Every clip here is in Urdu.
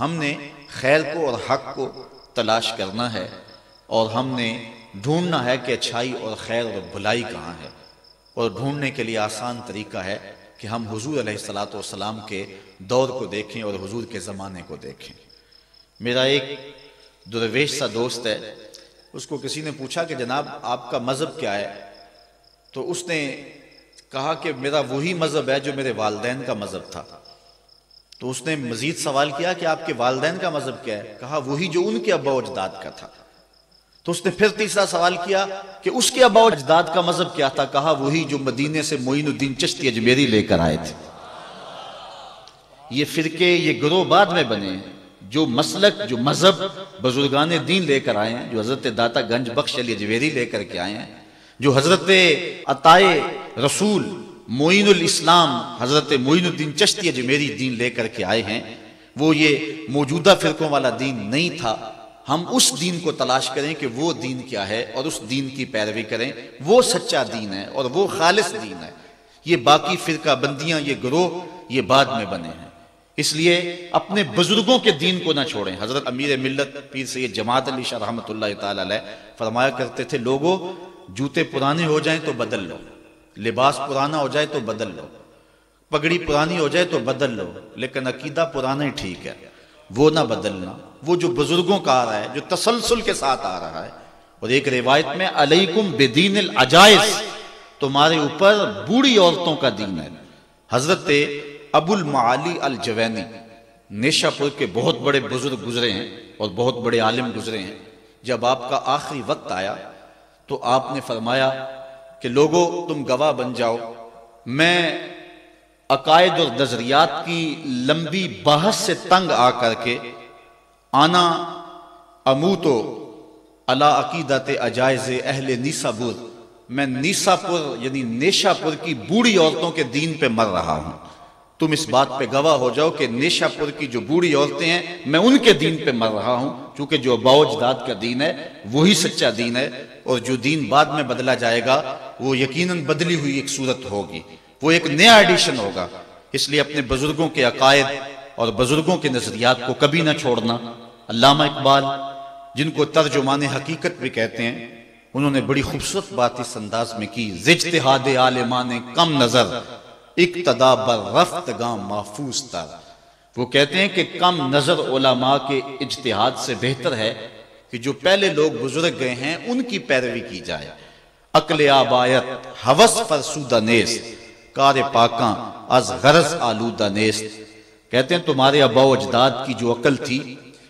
ہم نے خیر کو اور حق کو تلاش کرنا ہے، اور ہم نے ڈھونڈنا ہے کہ اچھائی اور خیر اور بھلائی کہاں ہے، اور ڈھونڈنے کے لیے آسان طریقہ ہے کہ ہم حضور علیہ السلام کے دور کو دیکھیں اور حضور کے زمانے کو دیکھیں۔ میرا ایک درویش سا دوست ہے، اس کو کسی نے پوچھا کہ جناب آپ کا مذہب کیا ہے؟ تو اس نے کہا کہ میرا وہی مذہب ہے جو میرے والدین کا مذہب تھا۔ تو اس نے مزید سوال کیا کہ آپ کے والدین کا مذہب کیا ہے؟ کہا وہی جو ان کے ابا و اجداد کا تھا۔ تو اس نے پھر تیسرا سوال کیا کہ اس کے ابا و اجداد کا مذہب کیا تھا؟ کہا وہی جو مدینے سے معین الدین چشتی اجمیری لے کر آئے تھے۔ یہ فرقے، یہ گروہ بعد میں بنے ہیں۔ جو مسلک، جو مذہب بزرگان دین لے کر آئے ہیں، جو حضرت داتا گنج بخش علی اجمیری لے کر کے آئے ہیں، جو حضرت عطائے رسول معین الاسلام حضرت معین الدین چشتی اجمیری دین لے کر کے آئے ہیں، وہ یہ موجودہ فرقوں والا دین نہیں تھا۔ ہم اس دین کو تلاش کریں کہ وہ دین کیا ہے، اور اس دین کی پیروی کریں۔ وہ سچا دین ہے اور وہ خالص دین ہے۔ یہ باقی فرقہ بندیاں، یہ گروہ، یہ بعد میں بنے ہیں۔ اس لیے اپنے بزرگوں کے دین کو نہ چھوڑیں۔ حضرت امیر ملت پیر سید جماعت علی شاہ رحمۃ اللہ تعالی علیہ فرمایا کرتے تھے، لوگوں جوتے پرانے ہو جائیں تو بدل لو، لباس پرانا ہو جائے تو بدل لو، پگڑی پرانی ہو جائے تو بدل لو، لیکن عقیدہ پرانا ہی ٹھیک ہے، وہ نہ بدلنا۔ وہ جو بزرگوں کا آ رہا ہے، جو تسلسل کے ساتھ آ رہا ہے۔ اور ایک روایت میں علیکم بدین العجائز، تمہارے اوپر بوڑھی عورتوں کا دین ہے۔ حضرت ابو المعالی الجوینی نیشہ پور کے بہت بڑے بزرگ گزرے ہیں اور بہت بڑے عالم گزرے ہیں۔ جب آپ کا آخری وقت آیا تو آپ نے فرمایا کہ لوگوں تم گواہ بن جاؤ، میں عقائد اور نظریات کی لمبی بحث سے تنگ آ کر کے آنا اموتو علی عقیدت عجائز اہل نیسابور، میں نیساپور یعنی نیشہ پور کی بوڑھی عورتوں کے دین پہ مر رہا ہوں۔ تم اس بات پہ گواہ ہو جاؤ کہ نیشہ پور کی جو بوڑھی عورتیں ہیں میں ان کے دین پہ مر رہا ہوں، چونکہ جو آباء و اجداد کا دین ہے وہی سچا دین ہے، اور جو دین بعد میں بدلا جائے گا وہ یقیناً بدلی ہوئی ایک صورت ہوگی، وہ ایک نیا ایڈیشن ہوگا۔ اس لیے اپنے بزرگوں کے عقائد اور بزرگوں کے نظریات کو کبھی نہ چھوڑنا۔ علامہ اقبال، جن کو ترجمان حقیقت بھی کہتے ہیں، انہوں نے بڑی خوبصورت بات اس انداز میں کی، اجتہاد عالمان کم نظر اقتدا بر رفتگاں محفوظ تر۔ وہ کہتے ہیں کہ کم نظر علماء کے اجتہاد سے بہتر ہے کہ جو پہلے لوگ بزرگ گئے ہیں ان کی پیروی کی جائے۔ عقل آبایت ہوس فرسودہ نیست، کار پاکاں از غرض آلودہ نیست۔ کہتے ہیں تمہارے آباء و اجداد کی جو عقل تھی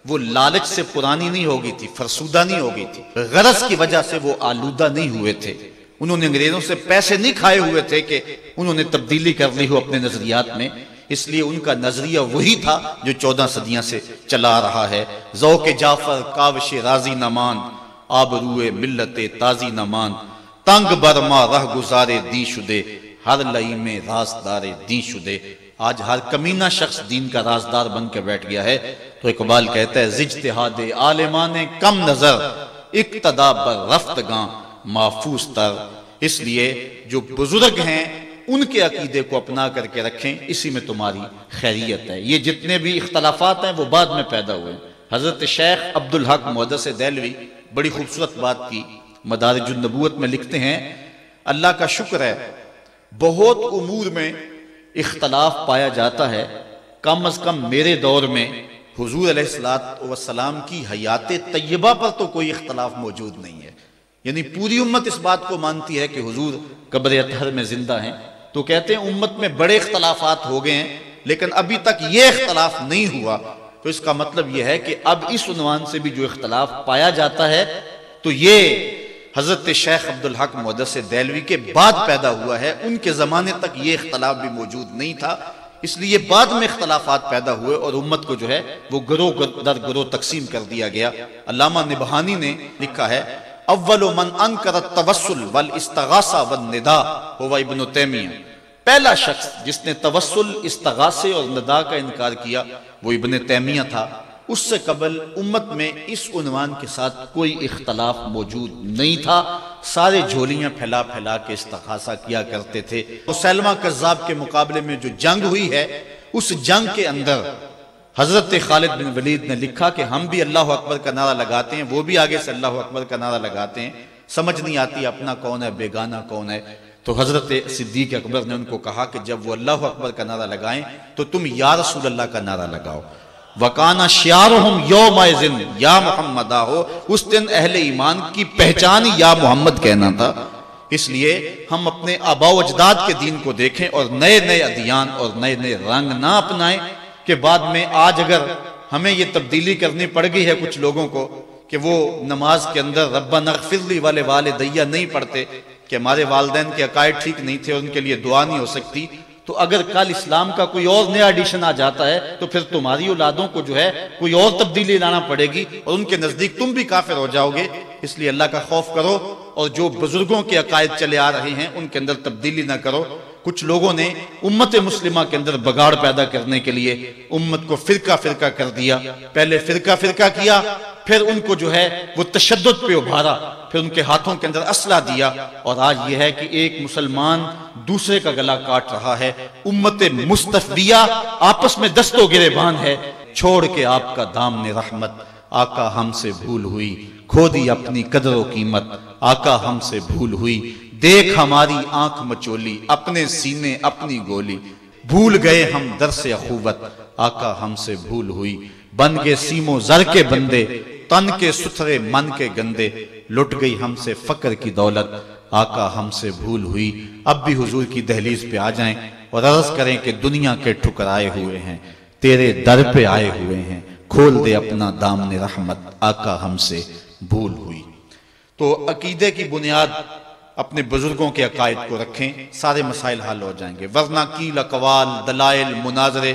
وہ لالچ سے پرانی نہیں ہوگی تھی، فرسودہ نہیں ہوگی تھی، غرض کی وجہ سے وہ آلودہ نہیں ہوئے تھے۔ انہوں نے انگریزوں سے پیسے نہیں کھائے ہوئے تھے کہ انہوں نے تبدیلی کر لی ہو اپنے نظریات میں، اس لیے ان کا نظریہ وہی تھا جو 14 صدیاں سے چلا رہا ہے۔ ذوق جعفر کاوش راضی نمان، آبروئے ملت تازی نمان، تنگ برما رہ گزارے دین شدے، ہر لئی میں رازدار دین شدے۔ آج ہر کمینہ شخص دین کا رازدار بن کے بیٹھ گیا ہے۔ تو اقبال کہتا ہے اجتہاد عالمان کم نظر اقتدا بر رفتگاں محفوظ تر۔ اس لیے جو بزرگ ہیں ان کے عقیدے کو اپنا کر کے رکھیں، اسی میں تمہاری خیریت ہے۔ یہ جتنے بھی اختلافات ہیں وہ بعد میں پیدا ہوئے۔ حضرت شیخ عبدالحق محدث دہلوی بڑی خوبصورت بات کی مدارج النبوت میں لکھتے ہیں، اللہ کا شکر ہے بہت امور میں اختلاف پایا جاتا ہے، کم از کم میرے دور میں حضور علیہ السلام کی حیات طیبہ پر تو کوئی اختلاف موجود نہیں ہے۔ یعنی پوری امت اس بات کو مانتی ہے کہ حضور قبر اطہر میں زندہ ہیں۔ تو کہتے ہیں امت میں بڑے اختلافات ہو گئے ہیں لیکن ابھی تک یہ اختلاف نہیں ہوا، تو اس کا مطلب یہ ہے کہ اب اس عنوان سے بھی جو اختلاف پایا جاتا ہے تو یہ حضرت شیخ عبدالحق محدث دہلوی کے بعد پیدا ہوا ہے، ان کے زمانے تک یہ اختلاف بھی موجود نہیں تھا، اس لیے بعد میں اختلافات پیدا ہوئے اور امت کو جو ہے وہ گروہ در گروہ تقسیم کر دیا گیا۔ علامہ نبہانی نے لکھا ہے اول من انکر التوسل والاستغاثہ والنداء ہوا ابن تیمیہ، پہلا شخص جس نے توسل، استغاثے اور ندا کا انکار کیا وہ ابن تیمیہ تھا۔ اس سے قبل امت میں اس عنوان کے ساتھ کوئی اختلاف موجود نہیں تھا، سارے جھولیاں پھیلا پھیلا کے استغاثہ کیا کرتے تھے۔ مسیلمہ کذاب کے مقابلے میں جو جنگ ہوئی ہے اس جنگ کے اندر حضرت خالد بن ولید نے لکھا کہ ہم بھی اللہ اکبر کا نعرہ لگاتے ہیں، وہ بھی آگے سے اللہ اکبر کا نعرہ لگاتے ہیں، سمجھ نہیں آتی اپنا کون ہے بیگانہ کون ہے۔ تو حضرت صدیق اکبر نے ان کو کہا کہ جب وہ اللہ اکبر کا نعرہ لگائیں تو تم یا رسول اللہ کا نعرہ لگاؤ۔ وَقَانَ شِعَارُهُمْ يَوْمَئِذٍ یا محمد ہو، اس دن اہل ایمان کی پہچان یا محمد کہنا تھا۔ اس لیے ہم اپنے آباء و اجداد کے دین کو دیکھیں اور نئے نئے ادیان اور نئے نئے رنگ نہ اپنائیں کہ بعد میں آج اگر ہمیں یہ تبدیلی کرنی پڑ گئی ہے کچھ لوگوں کو کہ وہ نماز کے اندر ربنا اغفر لی والے والدیہ نہیں پڑھتے کہ ہمارے والدین کے عقائد ٹھیک نہیں تھے، ان کے لیے دعا نہیں ہو سکتی، تو اگر کل اسلام کا کوئی اور نیا ایڈیشن آ جاتا ہے تو پھر تمہاری اولادوں کو جو ہے کوئی اور تبدیلی لانا پڑے گی اور ان کے نزدیک تم بھی کافر ہو جاؤ گے۔ اس لیے اللہ کا خوف کرو اور جو بزرگوں کے عقائد چلے آ رہے ہیں ان کے اندر تبدیلی نہ کرو۔ کچھ لوگوں نے امت مسلمہ کے اندر بگاڑ پیدا کرنے کے لیے امت کو فرقہ فرقہ کر دیا، پہلے فرقہ فرقہ کیا، پھر ان کو جو ہے وہ تشدد پہ ابھارا، پھر ان کے ہاتھوں کے اندر اسلحہ دیا، اور آج یہ ہے کہ ایک مسلمان دوسرے کا گلا کاٹ رہا ہے۔ امت مصطفیہ آپس میں دست و گریبان ہے، چھوڑ کے آپ کا دامن رحمت، آقا ہم سے بھول ہوئی، کھو دی اپنی قدر و قیمت، آقا ہم سے بھول ہوئی، دیکھ ہماری آنکھ مچولی، اپنے سینے اپنی گولی، بھول گئے ہم درس اخوت، آقا ہم سے بھول ہوئی، بن گئے سیم و زر کے بندے، تن کے ستھرے من کے گندے، لٹ گئی ہم سے فقر کی دولت، آقا ہم سے بھول ہوئی۔ اب بھی حضور کی دہلیز پہ آ جائیں اور عرض کریں کہ دنیا کے ٹھکرائے ہوئے ہیں، تیرے در پہ آئے ہوئے ہیں، کھول دے اپنا دامن رحمت، آقا ہم سے بھول ہوئی۔ تو عقیدے کی بنیاد اپنے بزرگوں کے عقائد کو رکھیں، سارے مسائل حل ہو جائیں گے، ورنہ کیل اقوال دلائل مناظرے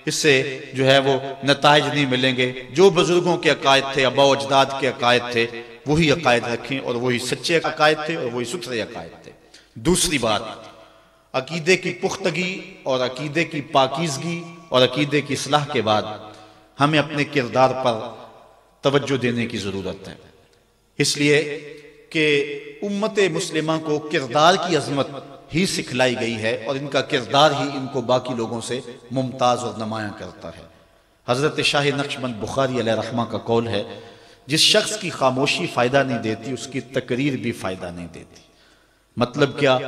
اس سے جو ہے وہ نتائج نہیں ملیں گے۔ جو بزرگوں کے عقائد تھے، آباء و اجداد کے عقائد تھے، وہی عقائد رکھیں اور وہی سچے عقائد تھے اور وہی ستھرے عقائد تھے۔ دوسری بات، عقیدے کی پختگی اور عقیدے کی پاکیزگی اور عقیدے کی اصلاح کے بعد ہمیں اپنے کردار پر توجہ دینے کی ضرورت ہے، اس لیے کہ امت مسلمہ کو کردار کی عظمت ہی سکھلائی گئی ہے اور ان کا کردار ہی ان کو باقی لوگوں سے ممتاز اور نمایاں کرتا ہے۔ حضرت شاہ نقشبند بخاری علیہ رحمہ کا قول ہے، جس شخص کی خاموشی فائدہ نہیں دیتی اس کی تقریر بھی فائدہ نہیں دیتی۔ مطلب کیا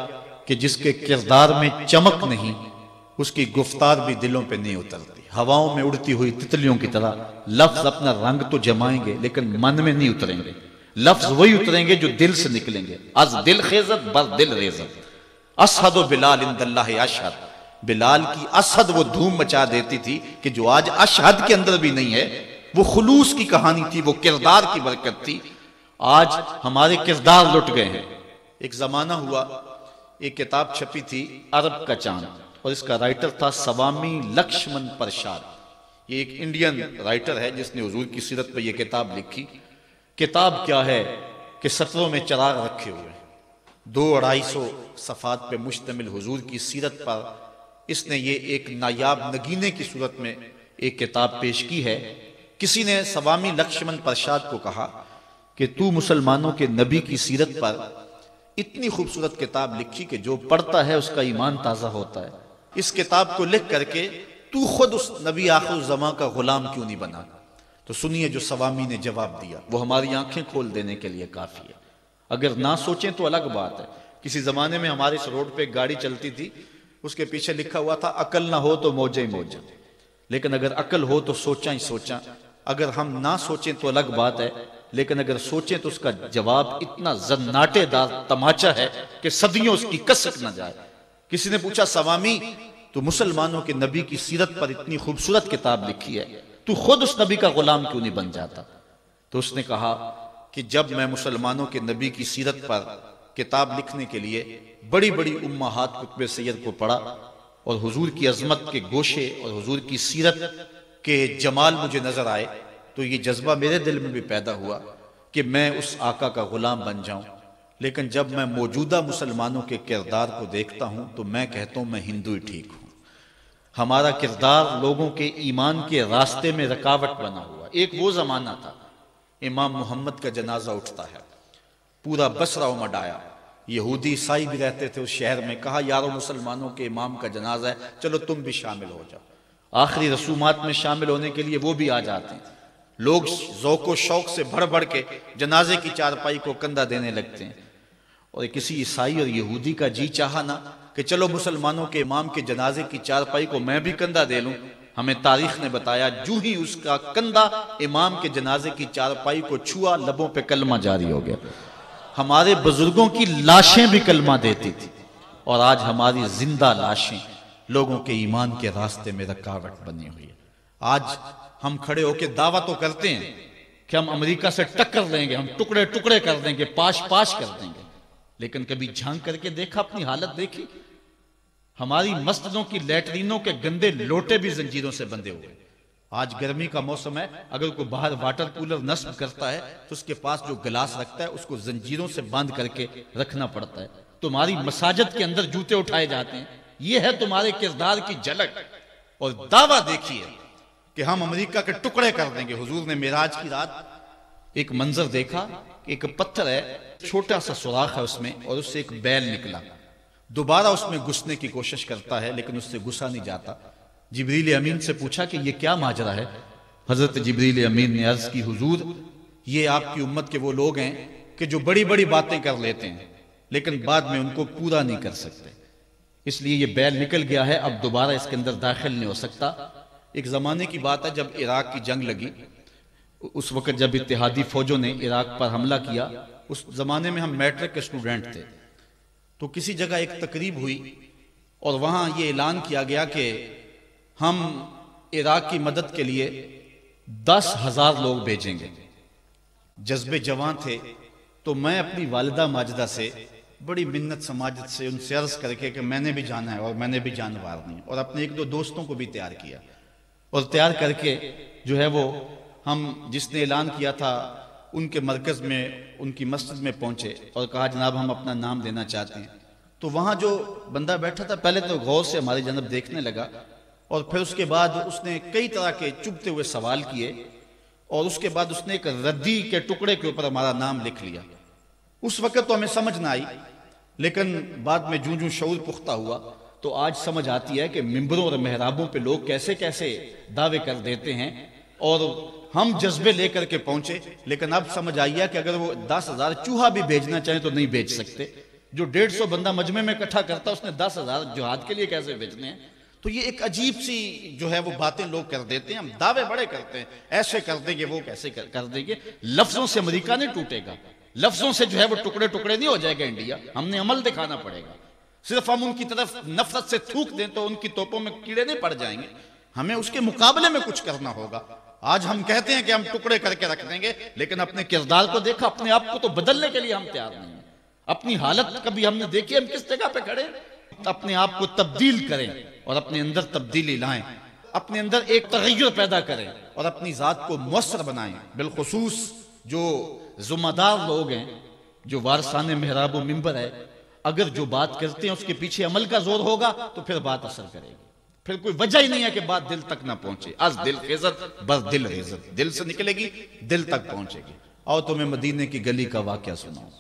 کہ جس کے کردار میں چمک نہیں اس کی گفتار بھی دلوں پہ نہیں اترتی، ہواؤں میں اڑتی ہوئی تتلیوں کی طرح لفظ اپنا رنگ تو جمائیں گے لیکن من میں نہیں اتریں گے، لفظ وہی اتریں گے جو دل سے نکلیں گے۔ از دل خیزت بر دل ریزت، اسحد و بلال اند اللہ اشہد، بلال کی اسحد وہ دھوم مچا دیتی تھی کہ جو آج اشہد کے اندر بھی نہیں ہے، وہ خلوص کی کہانی تھی، وہ کردار کی برکت تھی۔ آج ہمارے کردار لٹ گئے ہیں۔ ایک زمانہ ہوا، ایک کتاب چھپی تھی عرب کا چاند، اور اس کا رائٹر تھا سوامی لکشمن پرشاد۔ یہ ایک انڈین رائٹر ہے جس نے حضور کی سیرت پہ یہ کتاب لکھی۔ کتاب کیا ہے کہ سطروں میں چراغ رکھے ہوئے ہیں، 200-250 صفحات پہ مشتمل حضور کی سیرت پر اس نے یہ ایک نایاب نگینے کی صورت میں ایک کتاب پیش کی ہے۔ کسی نے سوامی لکشمن پرشاد کو کہا کہ تو مسلمانوں کے نبی کی سیرت پر اتنی خوبصورت کتاب لکھی کہ جو پڑھتا ہے اس کا ایمان تازہ ہوتا ہے، اس کتاب کو لکھ کر کے تو خود اس نبی آخر الزمان کا غلام کیوں نہیں بنا؟ تو سنیے جو سوامی نے جواب دیا، وہ ہماری آنکھیں کھول دینے کے لیے کافی ہے۔ اگر نہ سوچیں تو الگ بات ہے۔ کسی زمانے میں ہمارے اس روڈ پہ ایک گاڑی چلتی تھی، اس کے پیچھے لکھا ہوا تھا عقل نہ ہو تو موجہ ہی موجہ، لیکن اگر عقل ہو تو سوچاں ہی سوچاں۔ اگر ہم نہ سوچیں تو الگ بات ہے، لیکن اگر سوچیں تو اس کا جواب اتنا زناٹے دار تماچا ہے کہ صدیوں اس کی کسک نہ جائے۔ کسی نے پوچھا سوامی تو مسلمانوں کے نبی کی سیرت پر اتنی خوبصورت کتاب لکھی ہے، تو خود اس نبی کا غلام کیوں نہیں بن جاتا؟ تو اس نے کہا کہ جب میں مسلمانوں کے نبی کی سیرت پر کتاب لکھنے کے لیے بڑی بڑی امہات قطب سید کو پڑھا اور حضور کی عظمت کے گوشے اور حضور کی سیرت کے جمال مجھے نظر آئے، تو یہ جذبہ میرے دل میں بھی پیدا ہوا کہ میں اس آقا کا غلام بن جاؤں۔ لیکن جب میں موجودہ مسلمانوں کے کردار کو دیکھتا ہوں تو میں کہتا ہوں میں ہندو ہی ٹھیک ہوں۔ ہمارا کردار لوگوں کے ایمان کے راستے میں رکاوٹ بنا ہوا۔ ایک وہ زمانہ تھا، امام محمد کا جنازہ اٹھتا ہے، پورا بصرہ امڈ آیا، یہودی عیسائی بھی رہتے تھے اس شہر میں، کہا یارو مسلمانوں کے امام کا جنازہ ہے، چلو تم بھی شامل ہو جاؤ۔ آخری رسومات میں شامل ہونے کے لیے وہ بھی آ جاتے ہیں۔ لوگ ذوق و شوق سے بڑھ بڑھ کے جنازے کی چارپائی کو کندھا دینے لگتے ہیں، اور کسی عیسائی اور یہودی کا جی چاہا نہ کہ چلو مسلمانوں کے امام کے جنازے کی چارپائی کو میں بھی کندھا دے لوں۔ ہمیں تاریخ نے بتایا جو ہی اس کا کندھا امام کے جنازے کی چارپائی کو چھوا، لبوں پہ کلمہ جاری ہو گیا۔ ہمارے بزرگوں کی لاشیں بھی کلمہ دیتی تھی، اور آج ہماری زندہ لاشیں لوگوں کے ایمان کے راستے میں رکاوٹ بنی ہوئی ہے۔ آج ہم کھڑے ہو کے دعویٰ تو کرتے ہیں کہ ہم امریکہ سے ٹکر لیں گے، ہم ٹکڑے ٹکڑے کر دیں گے، پاش پاش کر دیں گے، لیکن کبھی جھانک کر کے دیکھا، اپنی حالت دیکھی؟ ہماری مسجدوں کی لیٹرینوں کے گندے لوٹے بھی زنجیروں سے بندھے ہوئے۔ آج گرمی کا موسم ہے، اگر کوئی باہر واٹر کولر نصب کرتا ہے تو اس کے پاس جو گلاس رکھتا ہے اس کو زنجیروں سے باندھ کر کے رکھنا پڑتا ہے۔ تمہاری مساجد کے اندر جوتے اٹھائے جاتے ہیں، یہ ہے تمہارے کردار کی جھلک، اور دعویٰ دیکھیے کہ ہم امریکہ کے ٹکڑے کر دیں گے۔ حضور نے معراج کی رات ایک منظر دیکھا، ایک پتھر ہے، چھوٹا سا سوراخ ہے اس میں، اور اس سے ایک بیل نکلا، دوبارہ اس میں گھسنے کی کوشش کرتا ہے لیکن اس سے گھسا نہیں جاتا۔ جبریل امین سے پوچھا کہ یہ کیا ماجرا ہے؟ حضرت جبریل امین نے عرض کی، حضور یہ آپ کی امت کے وہ لوگ ہیں کہ جو بڑی بڑی باتیں کر لیتے ہیں لیکن بعد میں ان کو پورا نہیں کر سکتے، اس لیے یہ بیل نکل گیا ہے، اب دوبارہ اس کے اندر داخل نہیں ہو سکتا۔ ایک زمانے کی بات ہے جب عراق کی جنگ لگی، اس وقت جب اتحادی فوجوں نے عراق پر حملہ کیا، اس زمانے میں ہم میٹرک کے اسٹوڈنٹ تھے، تو کسی جگہ ایک تقریب ہوئی اور وہاں یہ اعلان کیا گیا کہ ہم عراق کی مدد کے لیے 10,000 لوگ بھیجیں گے۔ جذبے جوان تھے، تو میں اپنی والدہ ماجدہ سے بڑی منت سماجت سے ان سے عرض کر کے کہ میں نے بھی جانا ہے اور میں نے بھی جان وارنی ہے، اور اپنے ایک دو دوستوں کو بھی تیار کیا، اور تیار کر کے جو ہے وہ ہم جس نے اعلان کیا تھا ان کے مرکز میں، ان کی مسجد میں پہنچے اور کہا جناب ہم اپنا نام دینا چاہتے ہیں۔ تو وہاں جو بندہ بیٹھا تھا پہلے تو غور سے ہماری جانب دیکھنے لگا، اور پھر اس کے بعد اس نے کئی طرح کے چبھتے ہوئے سوال کیے، اور اس کے بعد اس نے ایک ردی کے ٹکڑے کے اوپر ہمارا نام لکھ لیا۔ اس وقت تو ہمیں سمجھ نہ آئی، لیکن بعد میں جوں شعور پختہ ہوا تو آج سمجھ آتی ہے کہ ممبروں اور محرابوں پہ لوگ کیسے کیسے دعوے کر دیتے ہیں، اور ہم جذبے لے کر کے پہنچے، لیکن اب سمجھ آئی ہے کہ اگر وہ 10,000 چوہا بھی بھیجنا چاہیں تو نہیں بھیج سکتے۔ جو 150 بندہ مجمع میں اکٹھا کرتا اس نے 10,000 جہاد کے لیے کیسے بھیجنے ہیں؟ تو یہ ایک عجیب سی جو ہے وہ باتیں لوگ کر دیتے ہیں، ہم دعوے بڑے کرتے ہیں، ایسے کر دیں گے وہ کیسے کر دیں گے۔ لفظوں سے امریکہ نہیں ٹوٹے گا، لفظوں سے جو ہے وہ ٹکڑے ٹکڑے نہیں ہو جائے گا انڈیا، ہم نے عمل دکھانا پڑے گا۔ صرف ہم ان کی طرف نفرت سے تھوک دیں تو ان کی توپوں میں کیڑے نہیں پڑ جائیں گے، ہمیں اس کے مقابلے میں کچھ کرنا ہوگا۔ آج ہم کہتے ہیں کہ ہم ٹکڑے کر کے رکھ دیں گے، لیکن اپنے کردار کو دیکھا، اپنے آپ کو تو بدلنے کے لیے ہم تیار نہیں ہیں۔ اپنی حالت کبھی ہم نے دیکھی ہم کس جگہ پہ کھڑے؟ اپنے آپ کو تبدیل کریں اور اپنے اندر تبدیلی لائیں، اپنے اندر ایک تغیر پیدا کریں اور اپنی ذات کو مؤثر بنائیں۔ بالخصوص جو ذمہ دار لوگ ہیں، جو وارثان محراب و منبر ہے، اگر جو بات کرتے ہیں اس کے پیچھے عمل کا زور ہوگا تو پھر بات اثر کرے گی، پھر کوئی وجہ ہی نہیں ہے کہ بات دل تک نہ پہنچے۔ از دل خیزت بر دل ریزت، دل سے نکلے گی دل تک پہنچے گی۔ اور تمہیں مدینے کی گلی کا واقعہ سناؤں۔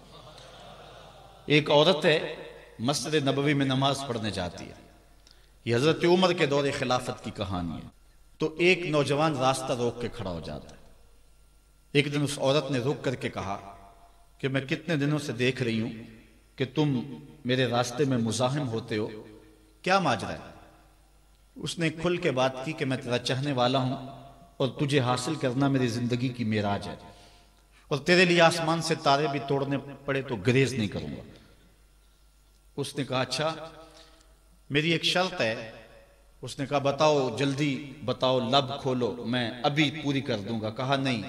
ایک عورت ہے، مسجد نبوی میں نماز پڑھنے جاتی ہے، یہ حضرت عمر کے دور خلافت کی کہانی ہے۔ تو ایک نوجوان راستہ روک کے کھڑا ہو جاتا ہے۔ ایک دن اس عورت نے رک کر کے کہا کہ میں کتنے دنوں سے دیکھ رہی ہوں کہ تم میرے راستے میں مزاحم ہوتے ہو، کیا ماجرا ہے؟ اس نے کھل کے بات کی کہ میں تیرا چاہنے والا ہوں اور تجھے حاصل کرنا میری زندگی کی معراج ہے، اور تیرے لیے آسمان سے تارے بھی توڑنے پڑے تو گریز نہیں کروں گا۔ اس نے کہا اچھا میری ایک شرط ہے۔ اس نے کہا بتاؤ، جلدی بتاؤ، لب کھولو، میں ابھی پوری کر دوں گا۔ کہا نہیں،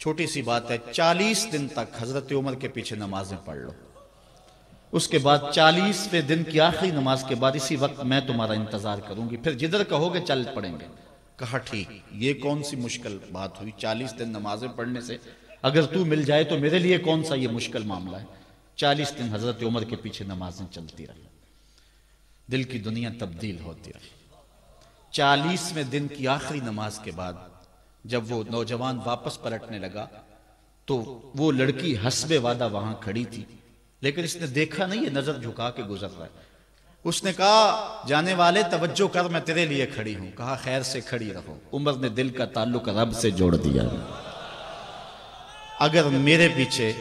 چھوٹی سی بات ہے، 40 دن تک حضرت عمر کے پیچھے نمازیں پڑھ لو، اس کے بعد 40ویں دن کی آخری نماز کے بعد اسی وقت میں تمہارا انتظار کروں گی، پھر جدھر کہو گے چل پڑیں گے۔ کہا ٹھیک، یہ کون سی مشکل بات ہوئی 40 دن نمازیں پڑھنے سے؟ اگر تو مل جائے تو میرے لیے کون سا یہ مشکل معاملہ ہے۔ 40 دن حضرت عمر کے پیچھے نمازیں چلتی رہی، دل کی دنیا تبدیل ہوتی رہی۔ 40ویں دن کی آخری نماز کے بعد جب وہ نوجوان واپس پلٹنے لگا تو وہ لڑکی حسب وعدہ وہاں کھڑی تھی، لیکن اس نے دیکھا نہیں، یہ نظر جھکا کے گزر رہا ہے۔ اس نے کہا جانے والے توجہ کر، میں تیرے لیے کھڑی ہوں۔ کہا خیر سے کھڑی رہو۔ عمر نے دل کا تعلق رب سے جوڑ دیا۔ اگر میرے پیچھے